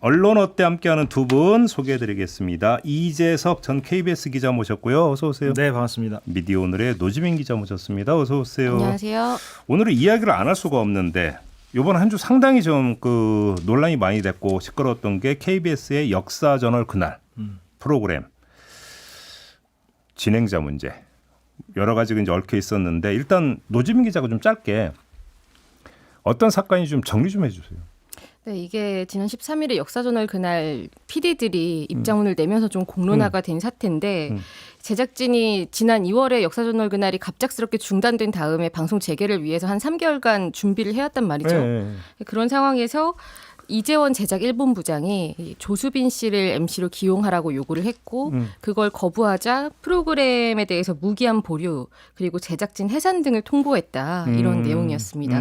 언론 어때 함께하는 두 분 소개해드리겠습니다. 이재석 전 KBS 기자 모셨고요. 어서 오세요. 네, 반갑습니다. 미디어 오늘의 노지민 기자 모셨습니다. 어서 오세요. 안녕하세요. 오늘은 이야기를 안 할 수가 없는데 이번 한 주 상당히 좀 그 논란이 많이 됐고 시끄러웠던 게 KBS의 역사저널 그날 프로그램 진행자 문제 여러 가지가 이제 얽혀 있었는데 일단 노지민 기자가 좀 짧게 어떤 사건인지 좀 정리 좀 해주세요. 네, 이게 지난 13일에 역사저널 그날 PD들이 입장문을 내면서 좀 공론화가 된 사태인데 제작진이 지난 2월에 역사저널 그날이 갑작스럽게 중단된 다음에 방송 재개를 위해서 한 3개월간 준비를 해왔단 말이죠. 네. 그런 상황에서 이재원 제작 일본부장이 조수빈 씨를 MC로 기용하라고 요구를 했고 그걸 거부하자 프로그램에 대해서 무기한 보류 그리고 제작진 해산 등을 통보했다 이런 내용이었습니다.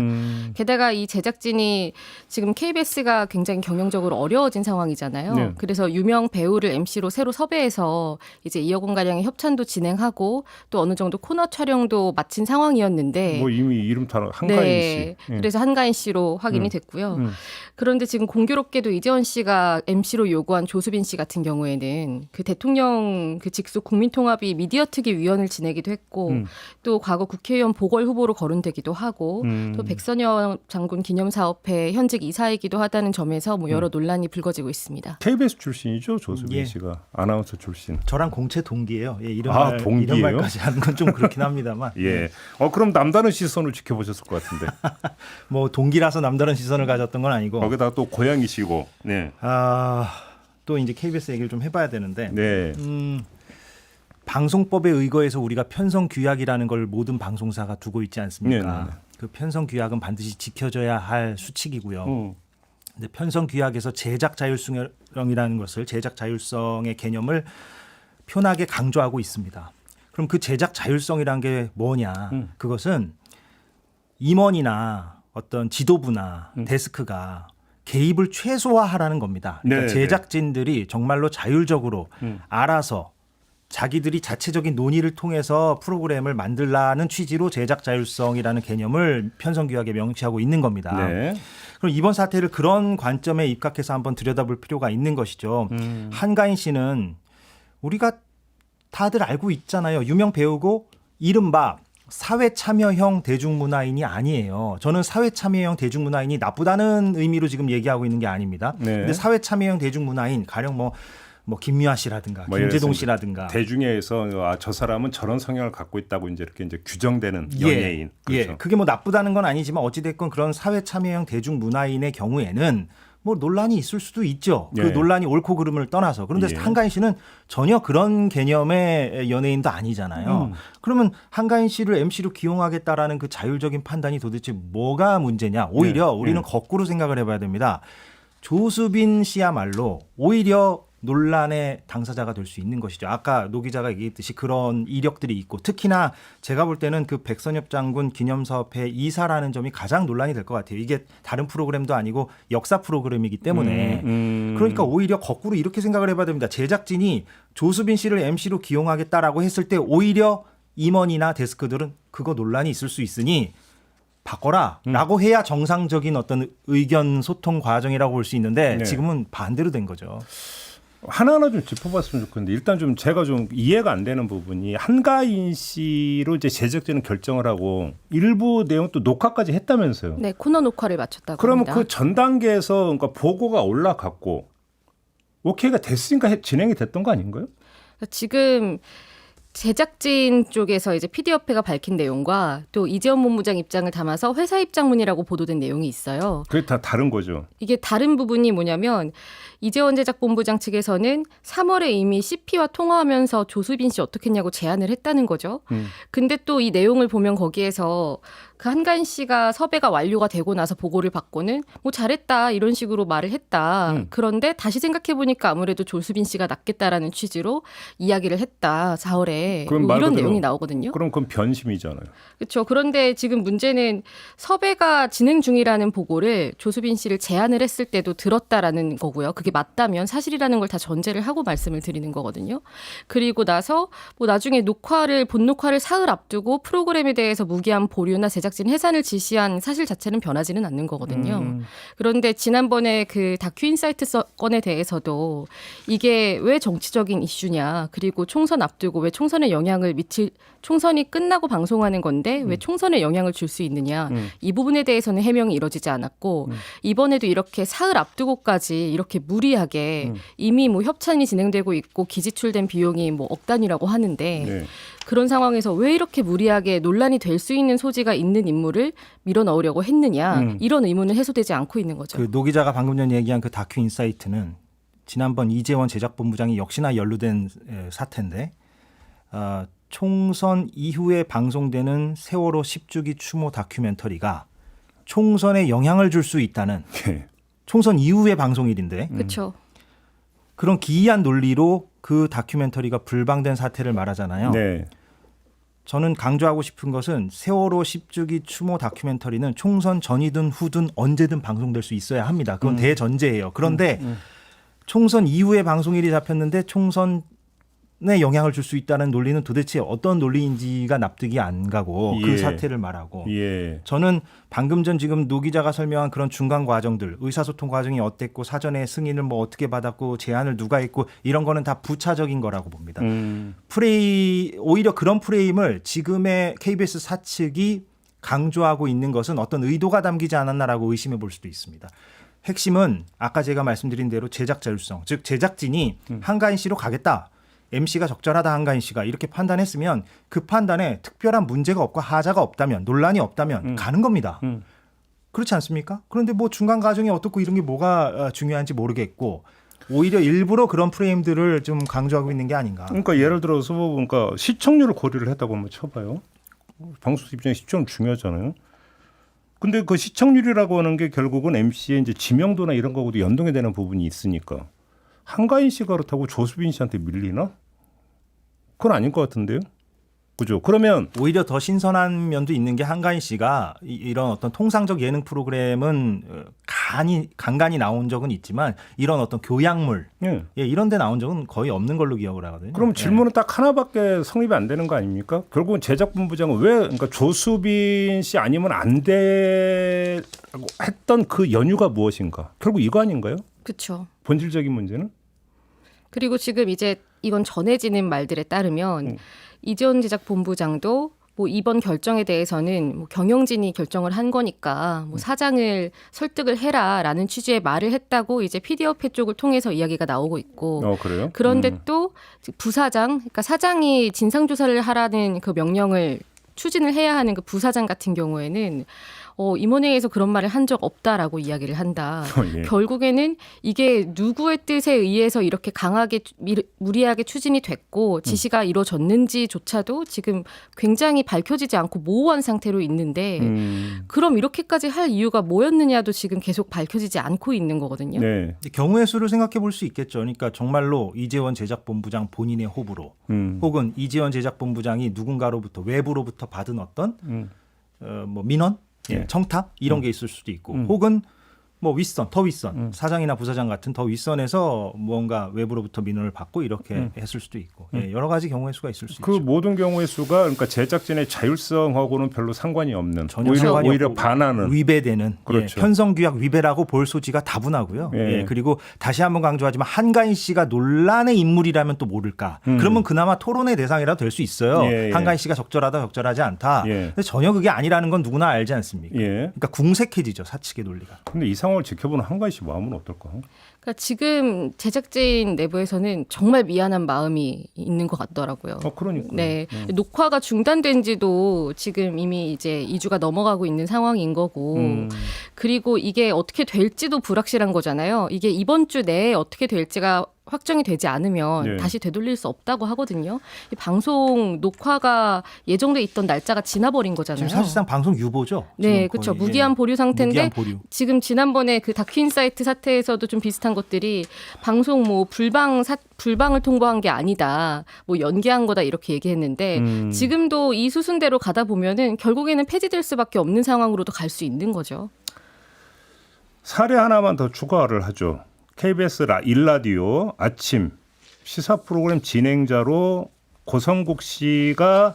게다가 이 제작진이 지금 KBS가 굉장히 경영적으로 어려워진 상황이잖아요. 네. 그래서 유명 배우를 MC로 새로 섭외해서 이제 2억 원 가량의 협찬도 진행하고 또 어느 정도 코너 촬영도 마친 상황이었는데 뭐 이미 이름 다 한가인 네. 씨. 예. 그래서 한가인 씨로 확인이 됐고요. 그런데 지금 공교롭게도 이재원 씨가 MC로 요구한 조수빈 씨 같은 경우에는 그 대통령 그 직속 국민통합이 미디어특위 위원을 지내기도 했고 또 과거 국회의원 보궐 후보로 거론되기도 하고 또 백선엽 장군 기념사업회 현직 이사이기도 하다는 점에서 뭐 여러 논란이 불거지고 있습니다. KBS 출신이죠, 조수빈 예. 씨가 아나운서 출신. 저랑 공채 동기예요. 예, 동기예요? 이런 말까지 하는 건 좀 그렇긴 합니다만. 예. 그럼 남다른 시선을 지켜보셨을 것 같은데. 뭐 동기라서 남다른 시선을 가졌던 건 아니고. 거기다가 또 고향이시고. 네. 또 이제 KBS 얘기를 좀 해봐야 되는데. 네. 방송법에 의거해서 우리가 편성 규약이라는 걸 모든 방송사가 두고 있지 않습니까? 네네네. 그 편성 규약은 반드시 지켜져야 할 수칙이고요. 근데 편성 규약에서 제작 자율성이라는 것을 제작 자율성의 개념을 편하게 강조하고 있습니다. 그럼 그 제작 자율성이란 게 뭐냐? 그것은 임원이나 어떤 지도부나 데스크가 개입을 최소화하라는 겁니다. 그러니까 네네. 제작진들이 정말로 자율적으로 알아서 자기들이 자체적인 논의를 통해서 프로그램을 만들라는 취지로 제작 자율성이라는 개념을 편성규약에 명시하고 있는 겁니다. 네. 그럼 이번 사태를 그런 관점에 입각해서 한번 들여다볼 필요가 있는 것이죠. 한가인 씨는 우리가 다들 알고 있잖아요. 유명 배우고 이른바 사회참여형 대중문화인이 아니에요. 저는 사회참여형 대중문화인이 나쁘다는 의미로 지금 얘기하고 있는 게 아닙니다. 네. 근데 사회참여형 대중문화인 가령 뭐 김미화 씨라든가 김재동 씨라든가 대중에서 저 사람은 저런 성향을 갖고 있다고 이제 이렇게 이제 규정되는 연예인. 그렇죠. 예, 그게 뭐 나쁘다는 건 아니지만 어찌됐건 그런 사회참여형 대중문화인의 경우에는 뭐 논란이 있을 수도 있죠. 그 예. 논란이 옳고 그름을 떠나서. 그런데 예. 한가인 씨는 전혀 그런 개념의 연예인도 아니잖아요. 그러면 한가인 씨를 MC로 기용하겠다라는 그 자율적인 판단이 도대체 뭐가 문제냐. 오히려 우리는 거꾸로 생각을 해봐야 됩니다. 조수빈 씨야말로 오히려 논란의 당사자가 될 수 있는 것이죠. 아까 노 기자가 얘기했듯이 그런 이력들이 있고 특히나 제가 볼 때는 그 백선엽 장군 기념사업회 이사라는 점이 가장 논란이 될 것 같아요. 이게 다른 프로그램도 아니고 역사 프로그램이기 때문에 그러니까 오히려 거꾸로 이렇게 생각을 해봐야 됩니다. 제작진이 조수빈 씨를 MC로 기용하겠다라고 했을 때 오히려 임원이나 데스크들은 그거 논란이 있을 수 있으니 바꿔라 라고 해야 정상적인 어떤 의견 소통 과정이라고 볼 수 있는데 네. 지금은 반대로 된 거죠. 하나하나 좀 짚어봤으면 좋겠는데 일단 좀 제가 좀 이해가 안 되는 부분이 한가인 씨로 이제 제작진은 결정을 하고 일부 내용 또 녹화까지 했다면서요. 네, 코너 녹화를 마쳤다고 그러면 합니다. 그 전 단계에서 그러니까 보고가 올라갔고 오케이가 됐으니까 진행이 됐던 거 아닌가요? 지금 제작진 쪽에서 이제 PD협회가 밝힌 내용과 또 이재원 본부장 입장을 담아서 회사 입장문이라고 보도된 내용이 있어요. 그게 다 다른 거죠. 이게 다른 부분이 뭐냐면 이재원 제작본부장 측에서는 3월에 이미 CP와 통화하면서 조수빈 씨 어떻겠냐고 제안을 했다는 거죠. 근데 또 이 내용을 보면 거기에서 그 한가인 씨가 섭외가 완료가 되고 나서 보고를 받고는 뭐 잘했다 이런 식으로 말을 했다. 그런데 다시 생각해 보니까 아무래도 조수빈 씨가 낫겠다라는 취지로 이야기를 했다. 4월에 그럼 뭐 말 이런 그대로 내용이 나오거든요. 그럼 그건 변심이잖아요. 그렇죠. 그런데 지금 문제는 섭외가 진행 중이라는 보고를 조수빈 씨를 제안을 했을 때도 들었다라는 거고요. 그게 맞다면 사실이라는 걸 다 전제를 하고 말씀을 드리는 거거든요. 그리고 나서 뭐 나중에 본 녹화를 사흘 앞두고 프로그램에 대해서 무기한 보류나 제작 제작진 해산을 지시한 사실 자체는 변하지는 않는 거거든요. 그런데 지난번에 그 다큐 인사이트 건에 대해서도 이게 왜 정치적인 이슈냐, 그리고 총선 앞두고 왜 총선에 영향을 미칠, 총선이 끝나고 방송하는 건데 왜 총선에 영향을 줄 수 있느냐, 이 부분에 대해서는 해명이 이뤄지지 않았고 이번에도 이렇게 사흘 앞두고까지 이렇게 무리하게 이미 뭐 협찬이 진행되고 있고 기지출된 비용이 뭐 억 단위라고 하는데 네. 그런 상황에서 왜 이렇게 무리하게 논란이 될 수 있는 소지가 있는 인물을 밀어 넣으려고 했느냐, 이런 의문은 해소되지 않고 있는 거죠. 그 노 기자가 방금 전에 얘기한 그 다큐 인사이트는 지난번 이재원 제작본부장이 역시나 연루된 사태인데 총선 이후에 방송되는 세월호 10주기 추모 다큐멘터리가 총선에 영향을 줄 수 있다는 네. 총선 이후의 방송일인데 그렇죠. 그런 기이한 논리로 그 다큐멘터리가 불방된 사태를 말하잖아요. 네. 저는 강조하고 싶은 것은 세월호 10주기 추모 다큐멘터리는 총선 전이든 후든 언제든 방송될 수 있어야 합니다. 그건 대전제예요. 그런데 총선 이후에 방송일이 잡혔는데 총선에 영향을 줄 수 있다는 논리는 도대체 어떤 논리인지가 납득이 안 가고 예. 그 사태를 말하고 예. 저는 방금 전 지금 노 기자가 설명한 그런 중간 과정들, 의사소통 과정이 어땠고 사전에 승인을 뭐 어떻게 받았고 제안을 누가 했고 이런 거는 다 부차적인 거라고 봅니다. 오히려 그런 프레임을 지금의 KBS 사측이 강조하고 있는 것은 어떤 의도가 담기지 않았나라고 의심해 볼 수도 있습니다. 핵심은 아까 제가 말씀드린 대로 제작 자율성, 즉 제작진이 한가인 씨로 가겠다. MC가 적절하다 한가인 씨가 이렇게 판단했으면 그 판단에 특별한 문제가 없고 하자가 없다면, 논란이 없다면 가는 겁니다. 그렇지 않습니까? 그런데 뭐 중간 과정이 어떻고 이런 게 뭐가 중요한지 모르겠고 오히려 일부러 그런 프레임들을 좀 강조하고 있는 게 아닌가. 그러니까 예를 들어서 그러니까 시청률을 고려를 했다고 한번 쳐봐요. 방송 입장에 시청률 중요하잖아요. 근데 그 시청률이라고 하는 게 결국은 MC의 이제 지명도나 이런 거하고도 연동이 되는 부분이 있으니까 한가인 씨가 그렇다고 조수빈 씨한테 밀리나? 그건 아닐 것 같은데요. 그죠? 그러면 오히려 더 신선한 면도 있는 게 한가인 씨가 이런 어떤 통상적 예능 프로그램은 간간히 나온 적은 있지만 이런 어떤 교양물 예. 이런 데 나온 적은 거의 없는 걸로 기억을 하거든요. 그럼 질문은 딱 하나밖에 성립이 안 되는 거 아닙니까? 결국은 제작본부장은 왜 그러니까 조수빈 씨 아니면 안 되라고 했던 그 연유가 무엇인가? 결국 이거 아닌가요? 그렇죠. 본질적인 문제는? 그리고 지금 이제 이건 전해지는 말들에 따르면 이재원 제작본부장도 뭐 이번 결정에 대해서는 뭐 경영진이 결정을 한 거니까 뭐 사장을 설득을 해라라는 취지의 말을 했다고 이제 PD협회 쪽을 통해서 이야기가 나오고 있고 그래요? 그런데 또 부사장, 그러니까 사장이 진상조사를 하라는 그 명령을 추진을 해야 하는 그 부사장 같은 경우에는 임원회의에서 그런 말을 한 적 없다라고 이야기를 한다. 예. 결국에는 이게 누구의 뜻에 의해서 이렇게 강하게 무리하게 추진이 됐고 지시가 이루어졌는지조차도 지금 굉장히 밝혀지지 않고 모호한 상태로 있는데 그럼 이렇게까지 할 이유가 뭐였느냐도 지금 계속 밝혀지지 않고 있는 거거든요. 네. 경우의 수를 생각해 볼 수 있겠죠. 그러니까 정말로 이재원 제작본부장 본인의 호불호 혹은 이재원 제작본부장이 누군가로부터 외부로부터 받은 어떤 뭐 민원, 청탁 이런 게 있을 수도 있고 혹은 뭐 윗선, 더 윗선, 사장이나 부사장 같은 더 윗선에서 뭔가 외부로부터 민원을 받고 이렇게 했을 수도 있고 여러 가지 경우의 수가 있을 수 그 있죠. 모든 경우의 수가 그러니까 제작진의 자율성하고는 별로 상관이 없는 전혀 상관이 오히려 없고 반하는 위배되는 그렇죠. 편성규약 위배라고 볼 소지가 다분하고요. 예. 그리고 다시 한번 강조하지만 한가인 씨가 논란의 인물이라면 또 모를까. 그러면 그나마 토론의 대상이라도 될 수 있어요. 예. 한가인 씨가 적절하다 적절하지 않다. 예. 근데 전혀 그게 아니라는 건 누구나 알지 않습니까? 예. 그러니까 궁색해지죠. 사측의 논리가. 근데 이 상황을 지켜보는 한가희 씨 마음은 어떨까? 그러니까 지금 제작진 내부에서는 정말 미안한 마음이 있는 것 같더라고요. 그러니까. 네, 녹화가 중단된 지도 지금 이미 이제 2주가 넘어가고 있는 상황인 거고, 그리고 이게 어떻게 될지도 불확실한 거잖아요. 이게 이번 주 내에 어떻게 될지가 확정이 되지 않으면 네. 다시 되돌릴 수 없다고 하거든요. 이 방송 녹화가 예정돼 있던 날짜가 지나버린 거잖아요. 지금 사실상 방송 유보죠. 네, 지금 그렇죠. 거의. 무기한 보류 상태인데 무기한 보류. 지금 지난번에 그 다큐 인사이트 사태에서도 좀 비슷한 것들이 방송 뭐 불방을 통보한 게 아니다, 뭐 연기한 거다 이렇게 얘기했는데 지금도 이 수순대로 가다 보면은 결국에는 폐지될 수밖에 없는 상황으로도 갈 수 있는 거죠. 사례 하나만 더 추가를 하죠. KBS 1라디오 아침 시사 프로그램 진행자로 고성국 씨가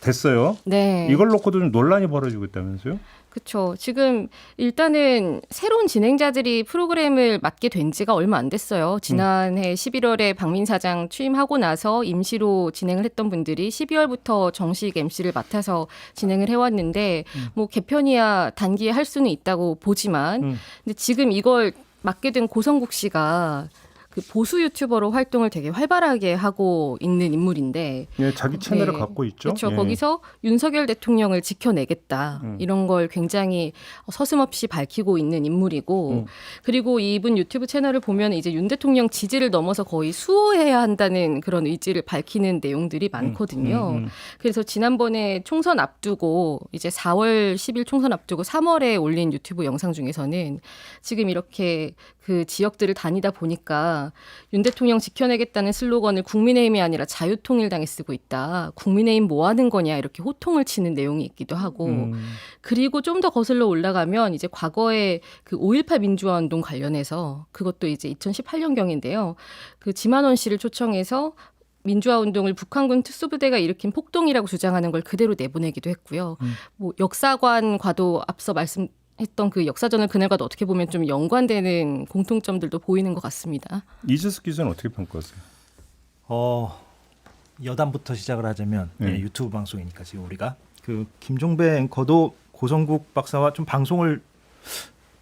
됐어요. 네. 이걸 놓고도 좀 논란이 벌어지고 있다면서요? 그렇죠. 지금 일단은 새로운 진행자들이 프로그램을 맡게 된 지가 얼마 안 됐어요. 지난해 11월에 박민 사장 취임하고 나서 임시로 진행을 했던 분들이 12월부터 정식 MC를 맡아서 진행을 해왔는데 뭐 개편이야 단기에 할 수는 있다고 보지만 근데 지금 이걸 맡게 된 고성국 씨가 그 보수 유튜버로 활동을 되게 활발하게 하고 있는 인물인데 예, 자기 채널을 네. 갖고 있죠. 그렇죠. 예. 거기서 윤석열 대통령을 지켜내겠다. 이런 걸 굉장히 서슴없이 밝히고 있는 인물이고 그리고 이분 유튜브 채널을 보면 이제 윤 대통령 지지를 넘어서 거의 수호해야 한다는 그런 의지를 밝히는 내용들이 많거든요. 그래서 지난번에 총선 앞두고 이제 4월 10일 총선 앞두고 3월에 올린 유튜브 영상 중에서는 지금 이렇게 그 지역들을 다니다 보니까 윤 대통령 지켜내겠다는 슬로건을 국민의힘이 아니라 자유통일당에 쓰고 있다. 국민의힘 뭐 하는 거냐 이렇게 호통을 치는 내용이 있기도 하고 그리고 좀 더 거슬러 올라가면 이제 과거에 그 5.18 민주화 운동 관련해서 그것도 이제 2018년경인데요. 그 지만원 씨를 초청해서 민주화 운동을 북한군 특수부대가 일으킨 폭동이라고 주장하는 걸 그대로 내보내기도 했고요. 뭐 역사관과도 앞서 했던 그 역사전을 그날과도 어떻게 보면 좀 연관되는 공통점들도 보이는 것 같습니다. 이재석 기자는 어떻게 평가하세요? 여담부터 시작을 하자면 예, 유튜브 방송이니까 지금 우리가 그 김종배 앵커도 고성국 박사와 좀 방송을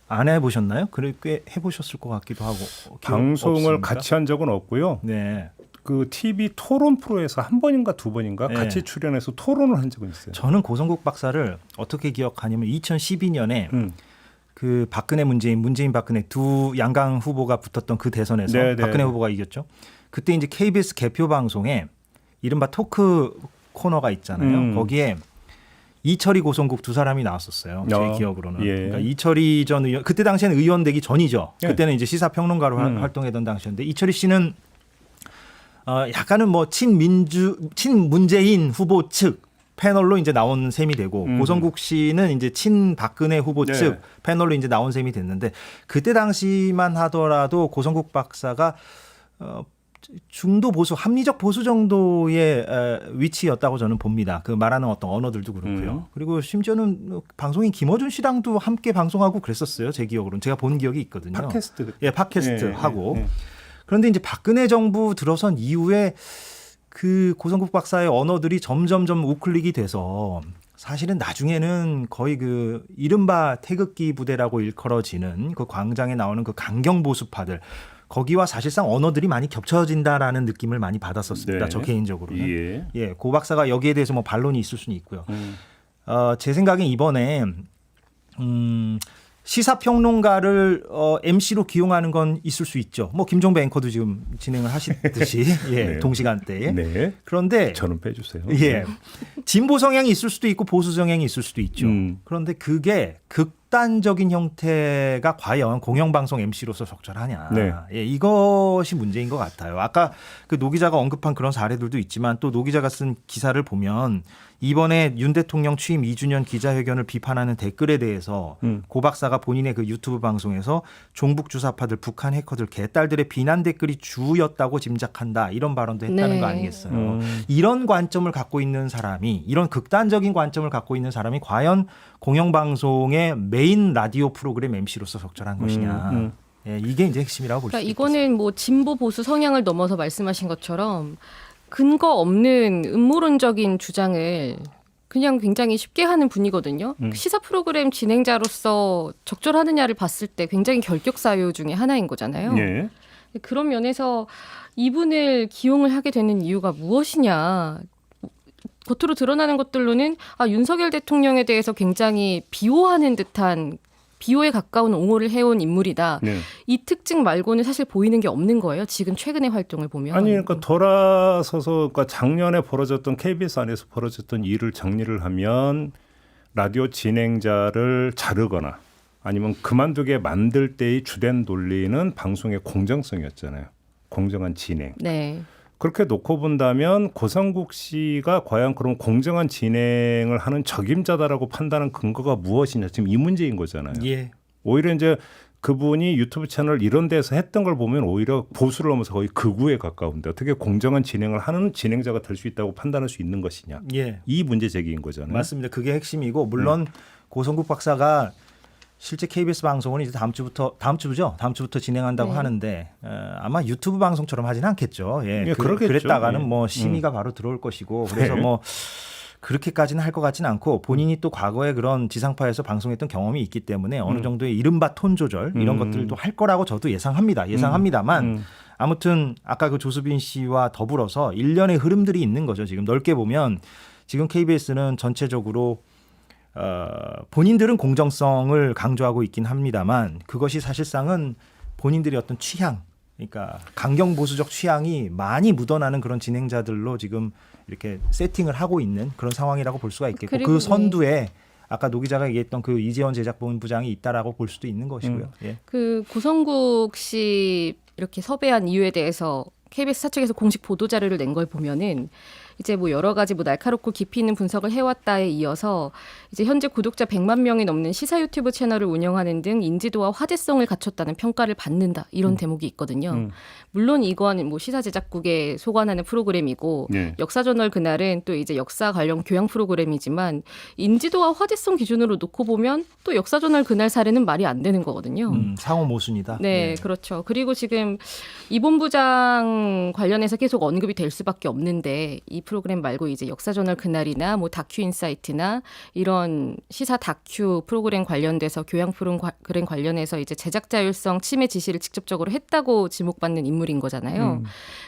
안 해보셨나요? 그래 꽤 해보셨을 것 같기도 하고. 방송을 없습니까? 같이 한 적은 없고요. 네. 그 TV 토론 프로에서 한 번인가 두 번인가 네. 같이 출연해서 토론을 한 적은 있어요. 저는 고성국 박사를 어떻게 기억하냐면 2012년에 그 박근혜 문재인 박근혜 두 양강 후보가 붙었던 그 대선에서 네, 네. 박근혜 후보가 이겼죠. 그때 이제 KBS 개표 방송에 이른바 토크 코너가 있잖아요. 거기에 이철희 고성국 두 사람이 나왔었어요. 제 기억으로는. 예. 그러니까 이철희 전 의원 그때 당시에는 의원 되기 전이죠. 예. 그때는 이제 시사평론가로 활동했던 당시였는데 이철희 씨는 약간은 뭐 친문재인 후보 측 패널로 이제 나온 셈이 되고 고성국 씨는 이제 친박근혜 후보 네. 측 패널로 이제 나온 셈이 됐는데 그때 당시만 하더라도 고성국 박사가 중도 보수, 합리적 보수 정도의 위치였다고 저는 봅니다. 그 말하는 어떤 언어들도 그렇고요. 그리고 심지어는 방송인 김어준 씨랑도 함께 방송하고 그랬었어요. 제 기억으로는 제가 본 기억이 있거든요. 팟캐스트. 예, 팟캐스트 예, 하고. 예, 예. 그런데 이제 박근혜 정부 들어선 이후에 그 고성국 박사의 언어들이 점점점 우클릭이 돼서 사실은 나중에는 거의 그 이른바 태극기 부대라고 일컬어지는 그 광장에 나오는 그 강경 보수파들 거기와 사실상 언어들이 많이 겹쳐진다라는 느낌을 많이 받았었습니다. 네. 저 개인적으로는. 예. 예, 고 박사가 여기에 대해서 뭐 반론이 있을 수는 있고요. 제 생각엔 이번에 시사평론가를 MC로 기용하는 건 있을 수 있죠. 뭐 김종배 앵커도 지금 진행을 하시듯이 예, 네. 동시간대에. 네. 그런데 저는 빼주세요. 예, 진보 성향이 있을 수도 있고 보수 성향이 있을 수도 있죠. 그런데 그게 극단적인 형태가 과연 공영방송 MC로서 적절하냐. 네. 예, 이것이 문제인 것 같아요. 아까 그 노 기자가 언급한 그런 사례들도 있지만 또 노 기자가 쓴 기사를 보면 이번에 윤 대통령 취임 2주년 기자회견을 비판하는 댓글에 대해서 고 박사가 본인의 그 유튜브 방송에서 종북 주사파들, 북한 해커들, 개딸들의 비난 댓글이 주였다고 짐작한다. 이런 발언도 했다는 네. 거 아니겠어요. 이런 관점을 갖고 있는 사람이 이런 극단적인 관점을 갖고 있는 사람이 과연 공영방송의 메인 라디오 프로그램 MC로서 적절한 것이냐. 예, 이게 이제 핵심이라고 볼 수 그러니까 있겠습니다. 이거는 뭐 진보 보수 성향을 넘어서 말씀하신 것처럼 근거 없는 음모론적인 주장을 그냥 굉장히 쉽게 하는 분이거든요. 시사 프로그램 진행자로서 적절하느냐를 봤을 때 굉장히 결격 사유 중에 하나인 거잖아요. 예. 그런 면에서 이분을 기용을 하게 되는 이유가 무엇이냐. 겉으로 드러나는 것들로는 윤석열 대통령에 대해서 굉장히 비호하는 듯한 비호에 가까운 옹호를 해온 인물이다. 네. 이 특징 말고는 사실 보이는 게 없는 거예요. 지금 최근의 활동을 보면. 아니 그러니까 돌아서서 그러니까 작년에 벌어졌던 KBS 안에서 벌어졌던 일을 정리를 하면 라디오 진행자를 자르거나 아니면 그만두게 만들 때의 주된 논리는 방송의 공정성이었잖아요. 공정한 진행. 네. 그렇게 놓고 본다면 고성국 씨가 과연 그런 공정한 진행을 하는 적임자다라고 판단한 근거가 무엇이냐 지금 이 문제인 거잖아요. 예. 오히려 이제 그분이 유튜브 채널 이런 데서 했던 걸 보면 오히려 보수를 넘어서 거의 극우에 가까운데 어떻게 공정한 진행을 하는 진행자가 될 수 있다고 판단할 수 있는 것이냐. 예. 이 문제 제기인 거잖아요. 맞습니다. 그게 핵심이고 물론 고성국 박사가 실제 KBS 방송은 이제 다음 주부터 진행한다고 네. 하는데 아마 유튜브 방송처럼 하진 않겠죠. 예, 예, 그러겠죠. 그랬다가는 예. 뭐 심의가 바로 들어올 것이고 그래서 네. 뭐 그렇게까지는 할 것 같지는 않고 본인이 또 과거에 그런 지상파에서 방송했던 경험이 있기 때문에 어느 정도의 이른바 톤 조절 이런 것들도 할 거라고 저도 예상합니다만 아무튼 아까 그 조수빈 씨와 더불어서 일련의 흐름들이 있는 거죠. 지금 넓게 보면 지금 KBS는 전체적으로 본인들은 공정성을 강조하고 있긴 합니다만 그것이 사실상은 본인들의 어떤 취향, 그러니까 강경 보수적 취향이 많이 묻어나는 그런 진행자들로 지금 이렇게 세팅을 하고 있는 그런 상황이라고 볼 수가 있겠고 그리고 그 선두에 아까 노 기자가 얘기했던 그 이재원 제작본부장이 있다라고 볼 수도 있는 것이고요. 예. 그 고성국 씨 이렇게 섭외한 이유에 대해서 KBS 사측에서 공식 보도 자료를 낸 걸 보면은 이제 뭐 여러 가지 뭐 날카롭고 깊이 있는 분석을 해왔다에 이어서 이제 현재 구독자 100만 명이 넘는 시사 유튜브 채널을 운영하는 등 인지도와 화제성을 갖췄다는 평가를 받는다 이런 대목이 있거든요. 물론 이건 뭐 시사 제작국에 소관하는 프로그램이고 네. 역사저널 그날은 또 이제 역사 관련 교양 프로그램이지만 인지도와 화제성 기준으로 놓고 보면 또 역사저널 그날 사례는 말이 안 되는 거거든요. 상호 모순이다. 네, 예. 그렇죠. 그리고 지금 이 본부장 관련해서 계속 언급이 될 수밖에 없는데 이 프로그램 말고 이제 역사저널 그날이나 뭐 다큐 인사이트나 이런 시사 다큐 프로그램 관련돼서 교양 프로그램 관련해서 이제 제작 자율성 침해 지시를 직접적으로 했다고 지목받는 인물인 거잖아요.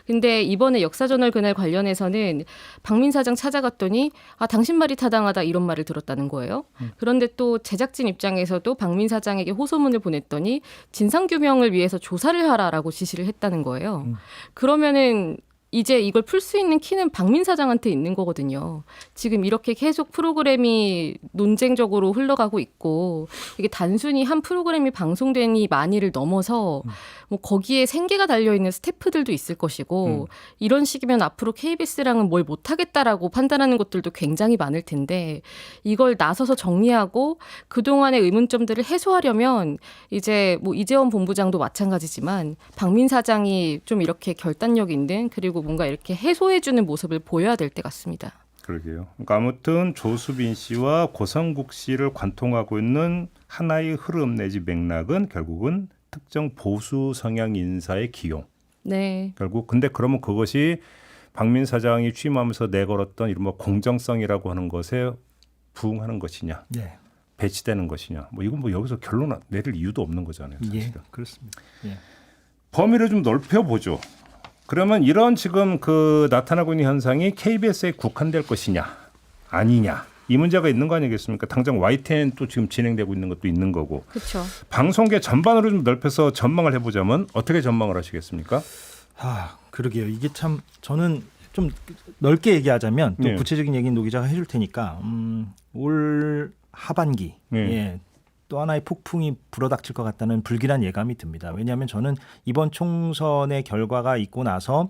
근데 이번에 역사저널 그날 관련해서는 박민 사장 찾아갔더니 아 당신 말이 타당하다 이런 말을 들었다는 거예요. 그런데 또 제작진 입장에서도 박민 사장에게 호소문을 보냈더니 진상규명을 위해서 조사를 하라라고 지시를 했다는 거예요. 그러면은 이제 이걸 풀 수 있는 키는 박민 사장한테 있는 거거든요. 지금 이렇게 계속 프로그램이 논쟁적으로 흘러가고 있고 이게 단순히 한 프로그램이 방송되니 많이를 넘어서 뭐 거기에 생계가 달려있는 스태프들도 있을 것이고 이런 식이면 앞으로 KBS랑은 뭘 못하겠다라고 판단하는 것들도 굉장히 많을 텐데 이걸 나서서 정리하고 그동안의 의문점들을 해소하려면 이제 뭐 이재원 본부장도 마찬가지지만 박민 사장이 좀 이렇게 결단력 있는 그리고 뭔가 이렇게 해소해주는 모습을 보여야 될 때 같습니다. 그러게요. 그러니까 아무튼 조수빈 씨와 고성국 씨를 관통하고 있는 하나의 흐름 내지 맥락은 결국은 특정 보수 성향 인사의 기용. 네. 결국 근데 그러면 그것이 박민 사장이 취임하면서 내걸었던 이른바 공정성이라고 하는 것에 부응하는 것이냐, 예. 배치되는 것이냐. 뭐 이건 뭐 여기서 결론 내릴 이유도 없는 거잖아요. 사실은. 예. 그렇습니다. 예. 범위를 좀 넓혀 보죠. 그러면 이런 지금 그 나타나고 있는 현상이 KBS에 국한될 것이냐 아니냐 이 문제가 있는 거 아니겠습니까? 당장 YTN 또 지금 진행되고 있는 것도 있는 거고 그렇죠. 방송계 전반으로 좀 넓혀서 전망을 해보자면 어떻게 전망을 하시겠습니까? 아, 그러게요. 이게 참 저는 좀 넓게 얘기하자면 또 네. 구체적인 얘기는 노 기자가 해줄 테니까 올 하반기 네. 예, 또 하나의 폭풍이 불어닥칠 것 같다는 불길한 예감이 듭니다. 왜냐하면 저는 이번 총선의 결과가 있고 나서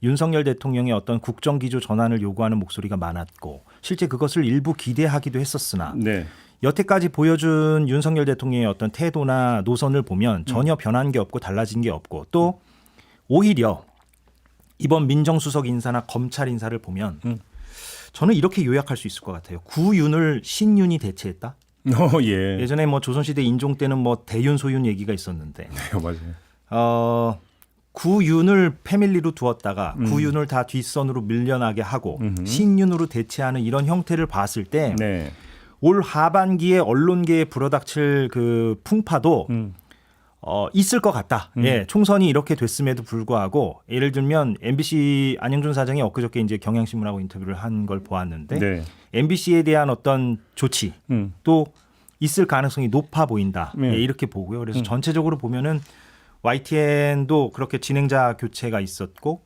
윤석열 대통령의 어떤 국정기조 전환을 요구하는 목소리가 많았고 실제 그것을 일부 기대하기도 했었으나 네. 여태까지 보여준 윤석열 대통령의 어떤 태도나 노선을 보면 전혀 변한 게 없고 달라진 게 없고 또 오히려 이번 민정수석 인사나 검찰 인사를 보면 저는 이렇게 요약할 수 있을 것 같아요. 구윤을 신윤이 대체했다. 예. 예전에 뭐 조선시대 인종 때는 뭐 대윤 소윤 얘기가 있었는데 네, 맞아요. 구윤을 패밀리로 두었다가 구윤을 다 뒷선으로 밀려나게 하고 신윤으로 대체하는 이런 형태를 봤을 때 올 네. 하반기에 언론계에 불어닥칠 그 풍파도 있을 것 같다. 예, 총선이 이렇게 됐음에도 불구하고 예를 들면 MBC 안영준 사장이 엊그저께 이제 경향신문하고 인터뷰를 한 걸 보았는데 네. MBC에 대한 어떤 조치 또 있을 가능성이 높아 보인다. 네. 예, 이렇게 보고요. 그래서 전체적으로 보면은 YTN도 그렇게 진행자 교체가 있었고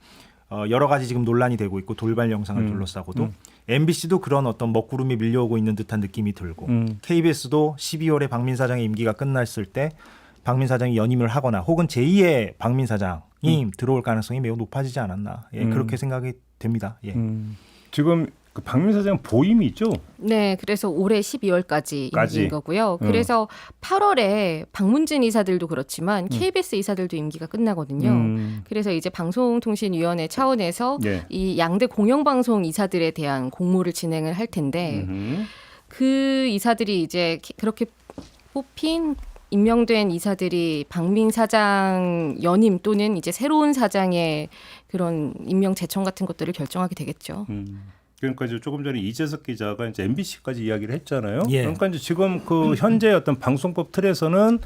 여러 가지 지금 논란이 되고 있고 돌발 영상을 둘러싸고도 MBC도 그런 어떤 먹구름이 밀려오고 있는 듯한 느낌이 들고 KBS도 12월에 박민 사장의 임기가 끝났을 때 박민 사장이 연임을 하거나 혹은 제2의 박민 사장이 들어올 가능성이 매우 높아지지 않았나. 예, 그렇게 생각이 됩니다. 예. 지금 그 박민 사장 보임이 있죠. 네, 그래서 올해 12월까지 까지. 임기인 거고요. 그래서 8월에 박문진 이사들도 그렇지만 KBS 이사들도 임기가 끝나거든요. 그래서 이제 방송통신위원회 차원에서 예. 이 양대 공영방송 이사들에 대한 공모를 진행을 할 텐데 그 이사들이 이제 그렇게 뽑힌 임명된 이사들이 박민 사장 연임 또는 이제 새로운 사장의 그런 임명 제청 같은 것들을 결정하게 되겠죠. 그러니까 이제 조금 전에 이재석 기자가 이제 MBC까지 이야기를 했잖아요. 예. 그러니까 이제 지금 그 현재 어떤 방송법 틀에서는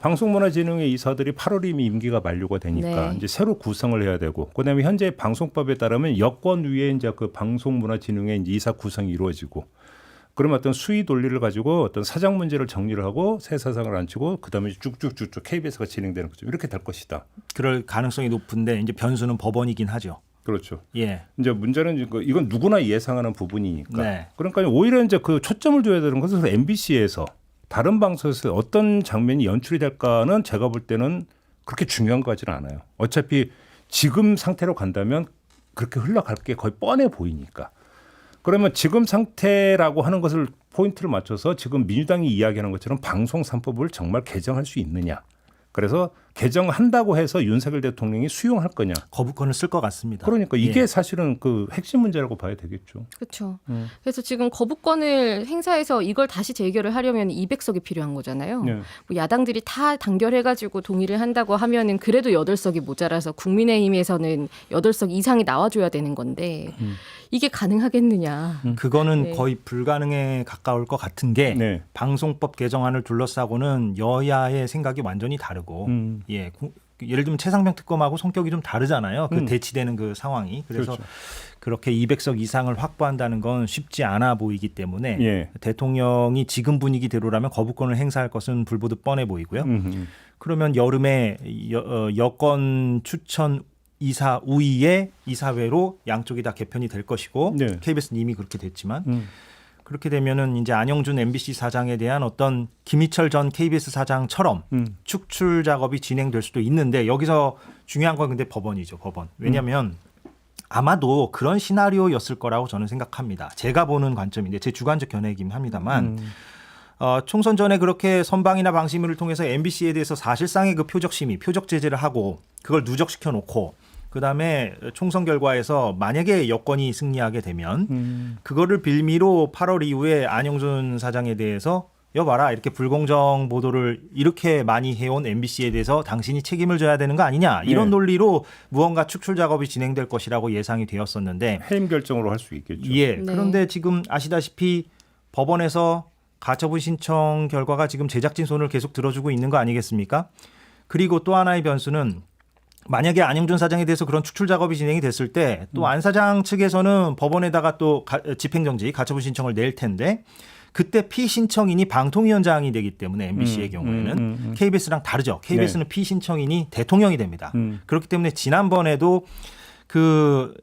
방송문화진흥회 이사들이 8월 이미 임기가 만료가 되니까 네. 이제 새로 구성을 해야 되고, 그다음에 현재 방송법에 따르면 여권 위에 이제 그 방송문화진흥회 이제 이사 구성이 이루어지고, 그러면 어떤 수위 논리를 가지고 어떤 사장 문제를 정리를 하고 새 사장을 앉히고 그다음에 쭉쭉쭉쭉 KBS가 진행되는 거죠. 이렇게 될 것이다. 그럴 가능성이 높은데 이제 변수는 법원이긴 하죠. 그렇죠. 예. 이제 문제는 이건 누구나 예상하는 부분이니까. 네. 그러니까 오히려 이제 그 초점을 둬야 되는 것은 MBC에서 다른 방송에서 어떤 장면이 연출이 될까는 제가 볼 때는 그렇게 중요한 것 같지는 않아요. 어차피 지금 상태로 간다면 그렇게 흘러갈 게 거의 뻔해 보이니까. 그러면 지금 상태라고 하는 것을 포인트를 맞춰서 지금 민주당이 이야기하는 것처럼 방송 3법을 정말 개정할 수 있느냐. 그래서 개정한다고 해서 윤석열 대통령이 수용할 거냐. 거부권을 쓸 것 같습니다. 그러니까 이게 예. 사실은 그 핵심 문제라고 봐야 되겠죠. 그렇죠. 그래서 지금 거부권을 행사해서 이걸 다시 재결을 하려면 200석이 필요한 거잖아요. 네. 뭐 야당들이 다 단결해가지고 동의를 한다고 하면은 그래도 8석이 모자라서 국민의힘에서는 8석 이상이 나와줘야 되는 건데 이게 가능하겠느냐. 그거는 네. 거의 불가능에 가까울 것 같은 게 네. 방송법 개정안을 둘러싸고는 여야의 생각이 완전히 다르고 예. 예를 들면 최상병 특검하고 성격이 좀 다르잖아요. 그 대치되는 그 상황이. 그래서 그렇죠. 그렇게 200석 이상을 확보한다는 건 쉽지 않아 보이기 때문에 예. 대통령이 지금 분위기대로라면 거부권을 행사할 것은 불보듯 뻔해 보이고요. 그러면 여름에 여권 추천 이사 우위의 이사회로 양쪽이 다 개편이 될 것이고 네. KBS는 이미 그렇게 됐지만 그렇게 되면은 이제 안영준 MBC 사장에 대한 어떤 김희철 전 KBS 사장처럼 축출 작업이 진행될 수도 있는데 여기서 중요한 건 근데 법원이죠. 법원. 왜냐하면 아마도 그런 시나리오였을 거라고 저는 생각합니다. 제가 보는 관점인데 제 주관적 견해이긴 합니다만 총선 전에 그렇게 선방이나 방심위를 통해서 MBC에 대해서 사실상의 그 표적 심의, 표적 제재를 하고 그걸 누적시켜 놓고 그다음에 총선 결과에서 만약에 여권이 승리하게 되면 그거를 빌미로 8월 이후에 안영준 사장에 대해서 여봐라 이렇게 불공정 보도를 이렇게 많이 해온 MBC에 대해서 당신이 책임을 져야 되는 거 아니냐 이런 네. 논리로 무언가 축출 작업이 진행될 것이라고 예상이 되었었는데 해임 결정으로 할 수 있겠죠. 예. 네. 그런데 지금 아시다시피 법원에서 가처분 신청 결과가 지금 제작진 손을 계속 들어주고 있는 거 아니겠습니까? 그리고 또 하나의 변수는 만약에 안영준 사장에 대해서 그런 축출 작업이 진행이 됐을 때 또 안 사장 측에서는 법원에다가 또 집행정지 가처분 신청을 낼 텐데 그때 피신청인이 방통위원장이 되기 때문에 MBC의 경우에는 KBS랑 다르죠. KBS는 피신청인이 대통령이 됩니다. 그렇기 때문에 지난번에도 그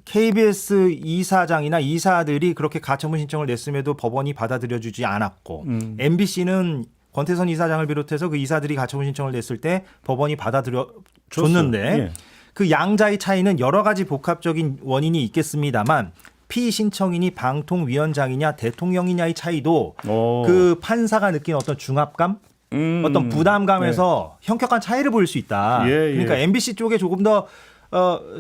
KBS 이사장이나 이사들이 그렇게 가처분 신청을 냈음에도 법원이 받아들여주지 않았고 MBC는 권태선 이사장을 비롯해서 그 이사들이 가처분 신청을 냈을 때 법원이 받아들여줬는데 예. 그 양자의 차이는 여러 가지 복합적인 원인이 있겠습니다만 피신청인이 방통위원장이냐 대통령이냐의 차이도 그 판사가 느낀 어떤 중압감 어떤 부담감에서 현격한 차이를 보일 수 있다. 예, 예. 그러니까 MBC 쪽에 조금 더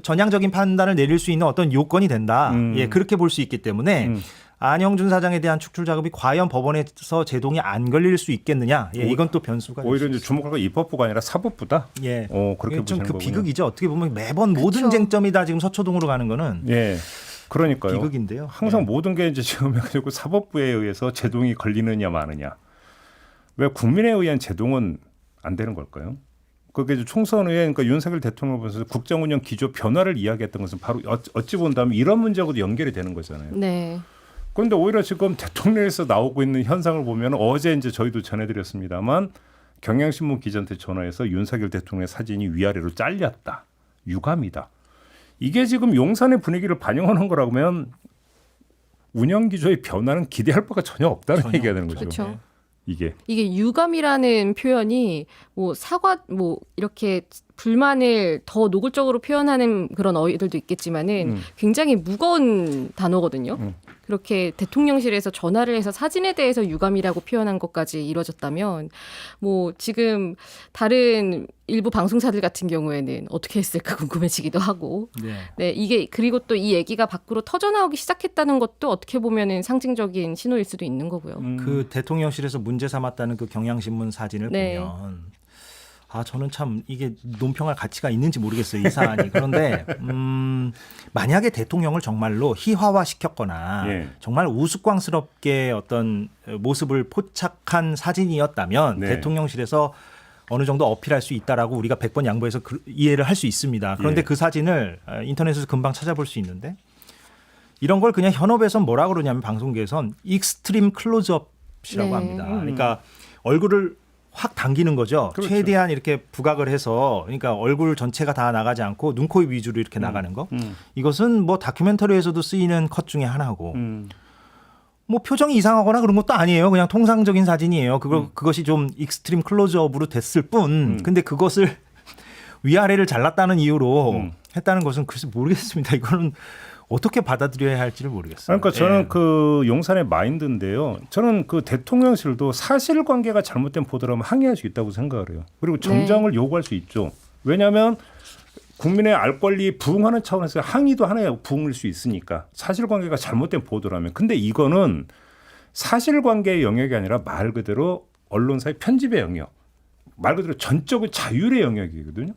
전향적인 판단을 내릴 수 있는 어떤 요건이 된다. 예, 그렇게 볼 수 있기 때문에 안영준 사장에 대한 축출 작업이 과연 법원에서 제동이 안 걸릴 수 있겠느냐. 예, 이건 또 변수가 될 오히려 수 이제 주목할 건 입법부가 아니라 사법부다. 예. 그렇게 보시는 좀그 거군요. 비극이죠. 어떻게 보면 매번 모든 그쵸. 쟁점이 다 지금 서초동으로 가는 거는 예. 그러니까요. 비극인데요. 항상 예. 모든 게 이제 지금 해가지고 사법부에 의해서 제동이 걸리느냐 마느냐. 왜 국민에 의한 제동은 안 되는 걸까요? 그게 이제 총선 후에 그러니까 윤석열 대통령 보면서 국정운영 기조 변화를 이야기했던 것은 바로 어찌 본다면 이런 문제하고도 연결이 되는 거잖아요. 네. 그런데 오히려 지금 대통령에서 나오고 있는 현상을 보면 어제 이제 저희도 전해드렸습니다만 경향신문 기자한테 전화해서 윤석열 대통령의 사진이 위아래로 잘렸다. 유감이다. 이게 지금 용산의 분위기를 반영하는 거라면 운영 기조의 변화는 기대할 바가 전혀 없다는 전혀 얘기가 되는 거죠. 그렇죠. 이게. 이게 유감이라는 표현이 뭐 사과 뭐 이렇게 불만을 더 노골적으로 표현하는 그런 어휘들도 있겠지만은 굉장히 무거운 단어거든요. 그렇게 대통령실에서 전화를 해서 사진에 대해서 유감이라고 표현한 것까지 이뤄졌다면 뭐 지금 다른 일부 방송사들 같은 경우에는 어떻게 했을까 궁금해지기도 하고 네 이게 그리고 또 이 얘기가 밖으로 터져나오기 시작했다는 것도 어떻게 보면은 상징적인 신호일 수도 있는 거고요. 그 대통령실에서 문제 삼았다는 그 경향신문 사진을 네. 보면 저는 참 이게 논평할 가치가 있는지 모르겠어요. 이 사안이. 그런데 만약에 대통령을 정말로 희화화시켰거나 예. 정말 우스꽝스럽게 어떤 모습을 포착한 사진이었다면 네. 대통령실에서 어느 정도 어필할 수 있다라고 우리가 100번 양보해서 이해를 할 수 있습니다. 그런데 예. 그 사진을 인터넷에서 금방 찾아볼 수 있는데 이런 걸 그냥 현업에선 뭐라 그러냐면 방송계에선 익스트림 클로즈업이라고 네. 합니다. 그러니까 얼굴을 확 당기는 거죠. 그렇죠. 최대한 이렇게 부각을 해서 그러니까 얼굴 전체가 다 나가지 않고 눈, 코, 입 위주로 이렇게 나가는 거. 이것은 뭐 다큐멘터리에서도 쓰이는 컷 중에 하나고 뭐 표정이 이상하거나 그런 것도 아니에요. 그냥 통상적인 사진이에요. 그것이 좀 익스트림 클로즈업으로 됐을 뿐. 근데 그것을 위아래를 잘랐다는 이유로 했다는 것은 글쎄 모르겠습니다. 이거는 어떻게 받아들여야 할지를 모르겠어요. 그러니까 저는 예. 그 용산의 마인드인데요. 저는 그 대통령실도 사실관계가 잘못된 보도라면 항의할 수 있다고 생각을 해요. 그리고 정정을 요구할 수 있죠. 왜냐하면 국민의 알 권리 부응하는 차원에서 항의도 하나의 부응일 수 있으니까 사실관계가 잘못된 보도라면. 근데 이거는 사실관계의 영역이 아니라 말 그대로 언론사의 편집의 영역, 말 그대로 전적인 자율의 영역이거든요.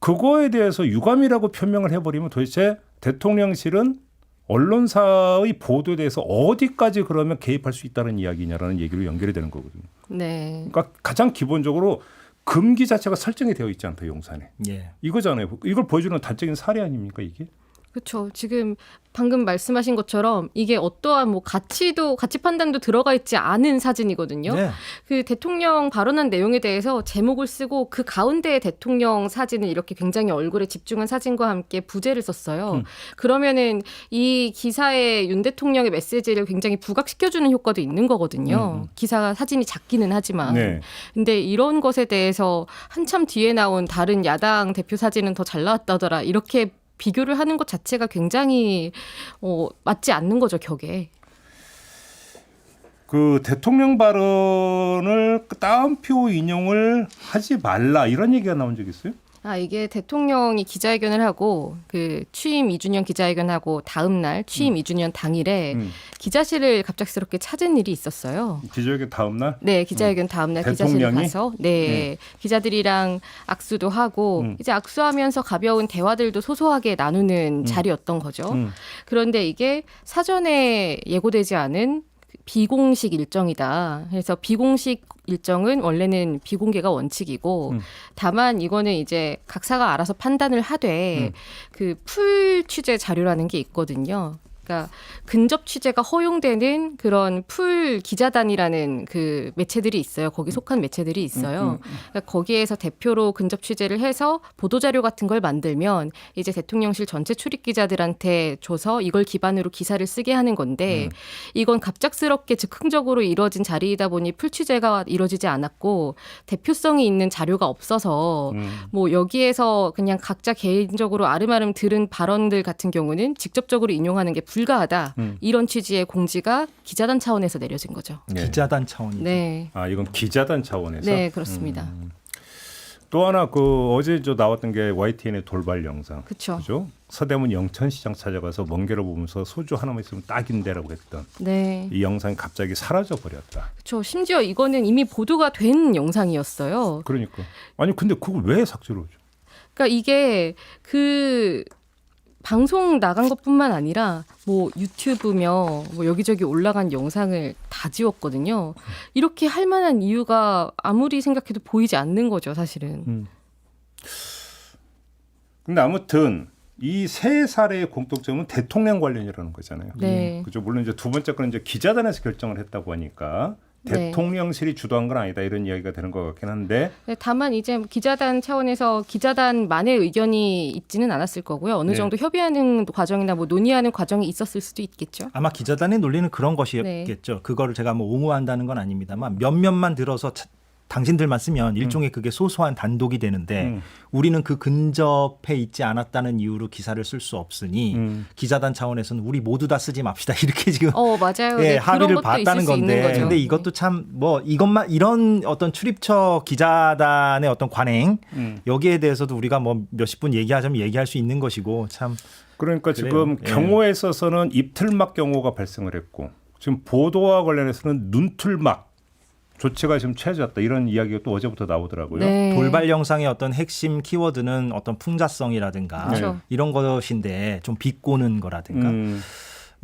그거에 대해서 유감이라고 표명을 해버리면 도대체 대통령실은 언론사의 보도에 대해서 어디까지 그러면 개입할 수 있다는 이야기냐라는 얘기로 연결이 되는 거거든요. 네. 그러니까 가장 기본적으로 금기 자체가 설정이 되어 있지 않다 용산에. 예. 이거잖아요. 이걸 보여주는 단적인 사례 아닙니까 이게? 그렇죠. 지금 방금 말씀하신 것처럼 이게 어떠한 뭐 가치 판단도 들어가 있지 않은 사진이거든요. 네. 그 대통령 발언한 내용에 대해서 제목을 쓰고 그 가운데에 대통령 사진을 이렇게 굉장히 얼굴에 집중한 사진과 함께 부제를 썼어요. 그러면은 이 기사에 윤 대통령의 메시지를 굉장히 부각시켜주는 효과도 있는 거거든요. 기사 사진이 작기는 하지만. 네. 근데 이런 것에 대해서 한참 뒤에 나온 다른 야당 대표 사진은 더 잘 나왔다더라. 이렇게 비교를 하는 것 자체가 굉장히 맞지 않는 거죠, 격에. 그 대통령 발언을 따옴표 인용을 하지 말라 이런 얘기가 나온 적 있어요? 이게 대통령이 기자회견을 하고 그 취임 2주년 기자회견하고 다음 날 취임 2주년 당일에 기자실을 갑작스럽게 찾은 일이 있었어요. 기자회견 다음 날? 네, 기자회견 다음 날 기자실에 대통령이? 가서 기자들이랑 악수도 하고 이제 악수하면서 가벼운 대화들도 소소하게 나누는 자리였던 거죠. 그런데 이게 사전에 예고되지 않은 비공식 일정이다. 그래서 비공식 일정은 원래는 비공개가 원칙이고 다만 이거는 이제 각사가 알아서 판단을 하되 그 풀 취재 자료라는 게 있거든요. 그러니까 근접 취재가 허용되는 그런 풀 기자단이라는 그 매체들이 있어요. 거기 속한 매체들이 있어요. 그러니까 거기에서 대표로 근접 취재를 해서 보도자료 같은 걸 만들면 이제 대통령실 전체 출입 기자들한테 줘서 이걸 기반으로 기사를 쓰게 하는 건데 이건 갑작스럽게 즉흥적으로 이루어진 자리이다 보니 풀 취재가 이루어지지 않았고 대표성이 있는 자료가 없어서 뭐 여기에서 그냥 각자 개인적으로 아름아름 들은 발언들 같은 경우는 직접적으로 인용하는 게 불가하다. 이런 취지의 공지가 기자단 차원에서 내려진 거죠. 네. 기자단 차원이죠. 네. 이건 기자단 차원에서? 네, 그렇습니다. 또 하나 그 어제 나왔던 게 YTN의 돌발 영상. 그쵸. 그죠? 서대문 영천시장 찾아가서 멍게를 보면서 소주 하나만 있으면 딱인데라고 했던 네. 이 영상이 갑자기 사라져 버렸다. 그렇죠. 심지어 이거는 이미 보도가 된 영상이었어요. 그러니까 아니 근데 그걸 왜 삭제를 하죠? 그러니까 이게 그 방송 나간 것뿐만 아니라 뭐 유튜브며 뭐 여기저기 올라간 영상을 다 지웠거든요. 이렇게 할 만한 이유가 아무리 생각해도 보이지 않는 거죠, 사실은. 근데 아무튼 이 세 사례의 공통점은 대통령 관련이라는 거잖아요. 네. 그죠? 물론 이제 두 번째 거는 이제 기자단에서 결정을 했다고 하니까 네. 대통령실이 주도한 건 아니다 이런 이야기가 되는 것 같긴 한데 네, 다만 이제 기자단 차원에서 기자단만의 의견이 있지는 않았을 거고요. 어느 네. 정도 협의하는 과정이나 뭐 논의하는 과정이 있었을 수도 있겠죠. 아마 기자단의 논리는 그런 것이었겠죠. 그거를 제가 뭐 옹호한다는 건 아닙니다만 몇몇만 들어서 당신들만 쓰면 일종의 그게 소소한 단독이 되는데 우리는 그 근접해 있지 않았다는 이유로 기사를 쓸 수 없으니 기자단 차원에서는 우리 모두 다 쓰지 맙시다 이렇게 지금 맞아요. 예, 네, 합의를 그런 것도 있을 봤다는 수 있는 건데 거죠. 근데 이것도 참 뭐 이것만 이런 어떤 출입처 기자단의 어떤 관행 여기에 대해서도 우리가 뭐 몇십 분 얘기하자면 얘기할 수 있는 것이고 참 그러니까 그래요. 지금 예. 경우에 있어서는 입틀막 경우가 발생을 했고 지금 보도와 관련해서는 눈틀막 조치가 지금 취해졌다 이런 이야기가 또 어제부터 나오더라고요. 네. 돌발 영상의 어떤 핵심 키워드는 어떤 풍자성이라든가 그렇죠. 이런 것인데 좀 비꼬는 거라든가 음,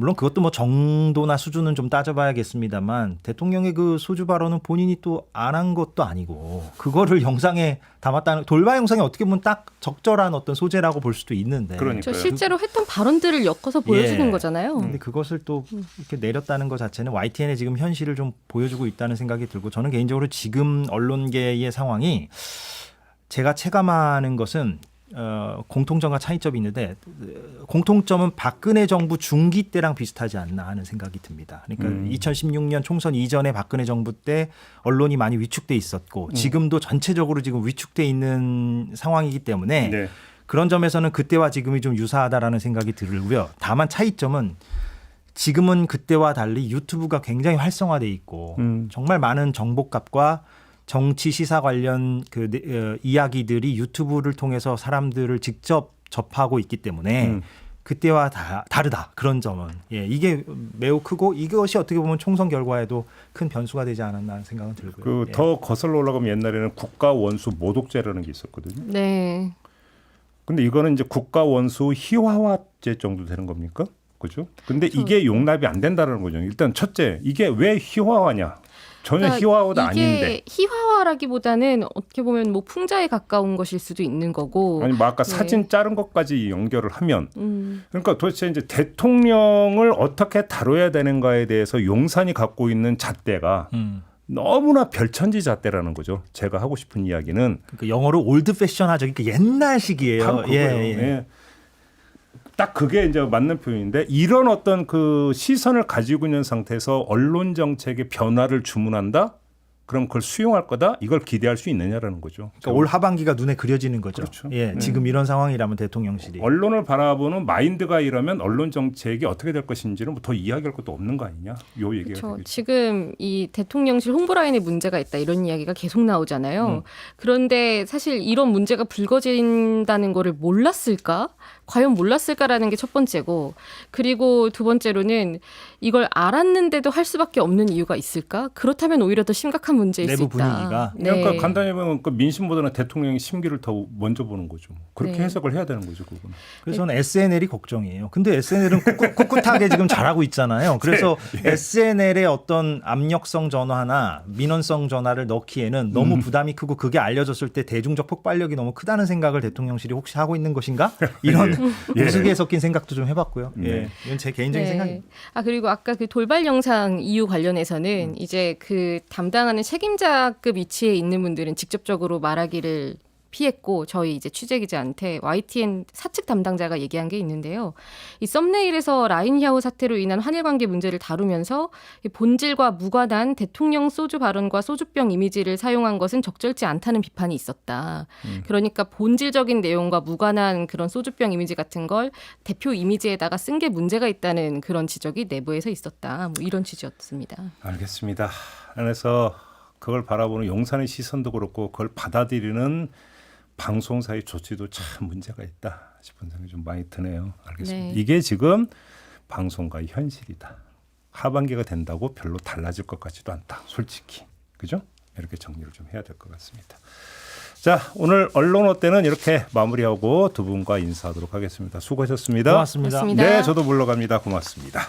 물론 그것도 뭐 정도나 수준은 좀 따져봐야겠습니다만 대통령의 그 소주 발언은 본인이 또 안 한 것도 아니고 그거를 영상에 담았다는 돌발 영상이 어떻게 보면 딱 적절한 어떤 소재라고 볼 수도 있는데 그러니까요. 실제로 했던 발언들을 엮어서 보여주는 예. 거잖아요. 근데 그것을 또 이렇게 내렸다는 것 자체는 YTN의 지금 현실을 좀 보여주고 있다는 생각이 들고 저는 개인적으로 지금 언론계의 상황이 제가 체감하는 것은 공통점과 차이점이 있는데 공통점은 박근혜 정부 중기 때랑 비슷하지 않나 하는 생각이 듭니다. 그러니까 2016년 총선 이전에 박근혜 정부 때 언론이 많이 위축돼 있었고 지금도 전체적으로 지금 위축돼 있는 상황이기 때문에 네. 그런 점에서는 그때와 지금이 좀 유사하다라는 생각이 들고요. 다만 차이점은 지금은 그때와 달리 유튜브가 굉장히 활성화돼 있고 정말 많은 정보값과 정치 시사 관련 이야기들이 유튜브를 통해서 사람들을 직접 접하고 있기 때문에 그때와 다르다 그런 점은 이게 매우 크고 이것이 어떻게 보면 총선 결과에도 큰 변수가 되지 않았나 하는 생각은 들고요. 그 더 거슬러 올라가면 옛날에는 국가 원수 모독죄라는 게 있었거든요. 네. 근데 이거는 이제 국가 원수 희화화죄 정도 되는 겁니까? 그죠? 근데 이게 용납이 안 된다는 거죠. 일단 첫째, 이게 왜 희화화냐? 전혀 희화화도 아닌데. 이게 희화화라기보다는 어떻게 보면 뭐 풍자에 가까운 것일 수도 있는 거고. 아니 뭐 아까 네. 사진 자른 것까지 연결을 하면 그러니까 도대체 이제 대통령을 어떻게 다뤄야 되는가에 대해서 용산이 갖고 있는 잣대가 너무나 별천지 잣대라는 거죠. 제가 하고 싶은 이야기는 그러니까 영어로 올드 패션하죠. 그러니까 옛날식이에요. 바로 그거예요. 예. 딱 그게 이제 맞는 표현인데 이런 어떤 그 시선을 가지고 있는 상태에서 언론 정책의 변화를 주문한다? 그럼 그걸 수용할 거다? 이걸 기대할 수 있느냐라는 거죠. 그러니까 올 하반기가 눈에 그려지는 거죠. 그렇죠. 지금 이런 상황이라면 대통령실이. 언론을 바라보는 마인드가 이러면 언론 정책이 어떻게 될 것인지는 뭐 더 이야기할 것도 없는 거 아니냐? 요 얘기가 그렇죠. 되겠죠. 지금 이 대통령실 홍보 라인에 문제가 있다 이런 이야기가 계속 나오잖아요. 그런데 사실 이런 문제가 불거진다는 거를 몰랐을까? 과연 몰랐을까라는 게 첫 번째고 그리고 두 번째로는 이걸 알았는데도 할 수밖에 없는 이유가 있을까? 그렇다면 오히려 더 심각한 문제일 내부 수 있다. 분위기가. 네. 그러니까 간단히 보면 그 민심보다는 대통령의 심기를 더 먼저 보는 거죠. 그렇게 네. 해석을 해야 되는 거죠, 그건. 그래서 저는 SNL이 걱정이에요. 근데 SNL은 꿋꿋하게 지금 잘하고 있잖아요. 그래서 SNL의 어떤 압력성 전화나 민원성 전화를 넣기에는 너무 부담이 크고 그게 알려졌을 때 대중적 폭발력이 너무 크다는 생각을 대통령실이 혹시 하고 있는 것인가? 이런 우스개 섞인 생각도 좀 해봤고요. 이건 제 개인적인 생각입니다. 그리고 아까 그 돌발 영상 이유 관련해서는 이제 그 담당하는 책임자급 위치에 있는 분들은 직접적으로 말하기를 피했고 저희 이제 취재 기자한테 YTN 사측 담당자가 얘기한 게 있는데요. 이 썸네일에서 라인야후 사태로 인한 한일 관계 문제를 다루면서 이 본질과 무관한 대통령 소주 발언과 소주병 이미지를 사용한 것은 적절치 않다는 비판이 있었다. 그러니까 본질적인 내용과 무관한 그런 소주병 이미지 같은 걸 대표 이미지에다가 쓴 게 문제가 있다는 그런 지적이 내부에서 있었다. 뭐 이런 취지였습니다. 알겠습니다. 그래서 그걸 바라보는 용산의 시선도 그렇고 그걸 받아들이는 방송사의 조치도 참 문제가 있다 싶은 생각이 좀 많이 드네요. 알겠습니다. 네. 이게 지금 방송가의 현실이다. 하반기가 된다고 별로 달라질 것 같지도 않다. 솔직히. 그죠? 이렇게 정리를 좀 해야 될 것 같습니다. 자, 오늘 언론 어때는 이렇게 마무리하고 두 분과 인사하도록 하겠습니다. 수고하셨습니다. 고맙습니다. 고맙습니다. 네, 저도 물러갑니다. 고맙습니다.